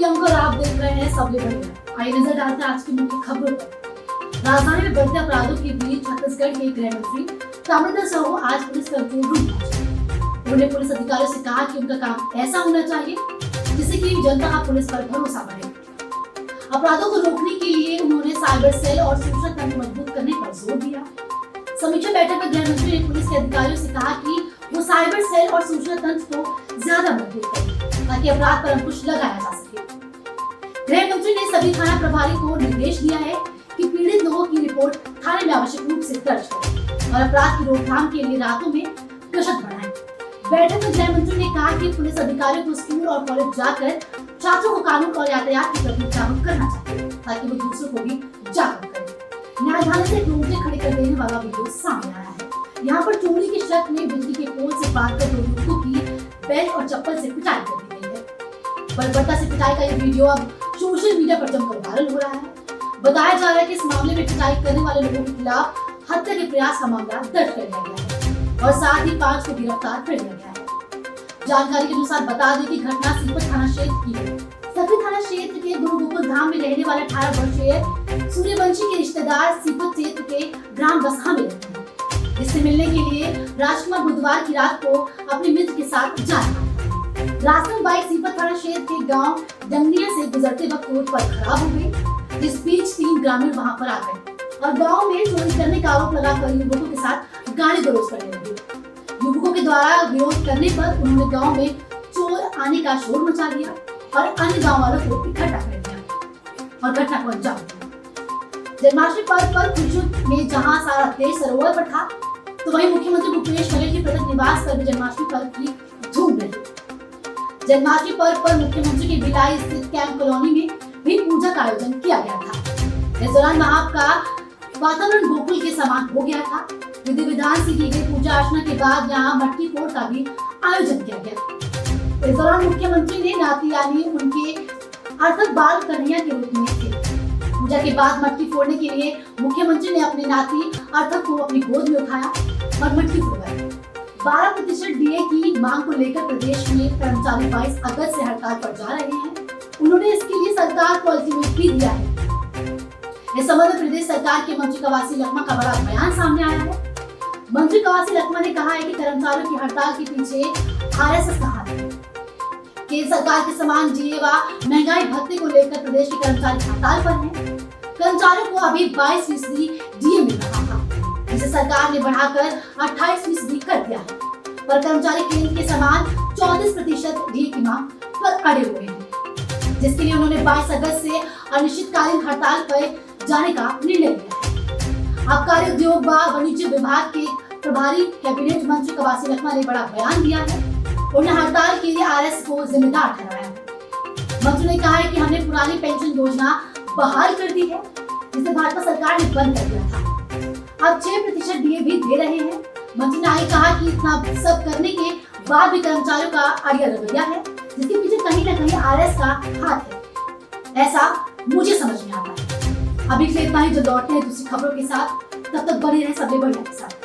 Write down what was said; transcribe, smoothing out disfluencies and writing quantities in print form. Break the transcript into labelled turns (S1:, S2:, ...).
S1: प्रियंका और आप देख रहे हैं सबले बढ़िया। आइए नजर डालते हैं आज की मुख्य खबरों पर। राजधानी में बढ़ते अपराधों के बीच छत्तीसगढ़ के गृह मंत्री ताम्रध्वज साहू आज पुलिस कंट्रोल रूम पहुंचे। उन्होंने पुलिस अधिकारियों से कहा कि उनका काम ऐसा होना चाहिए जिससे कि जनता का पुलिस पर भरोसा बढ़े। अपराधों को रोकने के लिए उन्होंने साइबर सेल और सूचना तंत्र मजबूत करने पर जोर दिया। समीक्षा बैठक में गृह मंत्री ने पुलिस के अधिकारियों से कहा कि वो साइबर सेल और सूचना तंत्र को ज्यादा मजबूत करें ताकि अपराध पर अंकुश लगाया जा सके। गृह मंत्री ने सभी थाना प्रभारी को निर्देश दिया है कि पीड़ित लोगों की रिपोर्ट थाने में आवश्यक रूप से दर्ज करें और अपराध की रोकथाम के लिए रातों में गश्त बढ़ाएं। बैठक में गृह मंत्री ने कहा कि पुलिस अधिकारियों को स्कूल और कॉलेज जाकर छात्रों को कानून और यातायात के प्रति जागरूक करना चाहिए ताकि वो दूसरों को भी जागरूक करें। न्यायधानी से रोंगटे खड़े कर देने वाला वीडियो सामने आया है। यहाँ पर चोरी के शक में बिजली के पोल से बांधकर दो युवकों की बेल्ट और चप्पल से पिटाई कर दी गई है। बर्बरता से पिटाई का ये वीडियो अब सोशल मीडिया पर जमकर वायरल हो रहा है। बताया जा रहा है कि इस मामले में पिटाई करने वाले लोगों के खिलाफ हत्या के प्रयास का मामला दर्ज कर लिया गया है और साथ ही 5 को गिरफ्तार कर लिया गया है। जानकारी के अनुसार बता दें कि घटना सीपत थाना क्षेत्र की है। सकरी थाना क्षेत्र के गुरु गोकुल धाम में रहने वाले 18 वर्षीय सूर्यवंशी के रिश्तेदार सीपत क्षेत्र के ग्राम बसहा में रहते हैं, जिससे मिलने के लिए राजकुमार बुधवार की रात को अपने मित्र के साथ जा रहा था। रास्ते में बाइक सीपत थाना क्षेत्र के गांव डंगनिया से गुजरते वक्त रोड पर खराब हो गई, जिस बीच 3 ग्रामीण वहां पर आ गए और गांव में चोरी करने का आरोप लगाकर युवकों के साथ गाली गलौज करने लगे। युवकों के द्वारा विरोध करने पर उन्होंने गांव में चोर आने का शोर मचा दिया और अन्य गांव वालों को इकट्ठा कर दिया और घटना को अंजाम दिया। जन्माष्टमी पर्व पर खुशबू में जहां सारा देश सरोवर पर था, तो वहीं मुख्यमंत्री भूपेश बघेल के प्रगति निवास पर भी जन्माष्टमी पर्व की धूम रही। जन्माष्टमी पर्व पर मुख्यमंत्री के भिलाई स्थित कैंप कॉलोनी में भी पूजा का आयोजन किया गया था। इस दौरान वहां का वातावरण गोकुल के समान हो गया था। विधि विधान से की गई पूजा अर्चना के बाद यहाँ मटकी फोड़ का भी आयोजन किया गया। इस दौरान मुख्यमंत्री ने नाती यानी उनके अर्थक बाल कन्हैया के रूप में थे। पूजा के बाद मटकी फोड़ने के लिए मुख्यमंत्री ने अपने नाती अर्थक को अपनी गोद में उठाया और मटकी फोड़वाई। 12% डीए की मांग को लेकर प्रदेश में कर्मचारी 22 अगस्त से हड़ताल पर जा रहे हैं। उन्होंने इसके लिए सरकार को अल्टीमेट भी दिया है। इस संबंध में प्रदेश सरकार के मंत्री कवासी लखमा का बड़ा बयान सामने आया है। मंत्री कवासी लखमा ने कहा है कि कर्मचारियों की हड़ताल के पीछे आरएसएस का हाथ है। केंद्र सरकार के समान डीए व महंगाई भत्ते को लेकर प्रदेश के कर्मचारी हड़ताल पर हैं। कर्मचारियों को अभी 22% डीए मिल रहा था, जिसे सरकार ने बढ़ाकर 28% कर दिया है, पर कर्मचारी केंद्र के समान 34% डीए की मांग पर अड़े हुए हैं, जिसके लिए उन्होंने 22 अगस्त से अनिश्चितकालीन हड़ताल पर जाने का निर्णय लिया है। आबकारी उद्योग व वाणिज्य विभाग के प्रभारी कैबिनेट मंत्री कवासी लखमा ने बड़ा बयान दिया है। उन्होंने हड़ताल के लिए आरएस को जिम्मेदार ठहराया है। मंत्री ने कहा है कि हमने पुरानी पेंशन योजना बहाल कर दी है, जिसे भाजपा सरकार ने बंद कर दिया था। अब 6% डीए भी दे रहे हैं। मंत्री ने आगे कहा कि इतना सब करने के बाद भी कर्मचारियों का अड़िया रवैया है, जिसके पीछे कहीं न कहीं आरएस का हाथ है, ऐसा मुझे समझ में आता है। अभी इतना ही, जो लौटते हैं दूसरी खबरों के साथ, तब तक बने रहे सबले बढ़िया के साथ।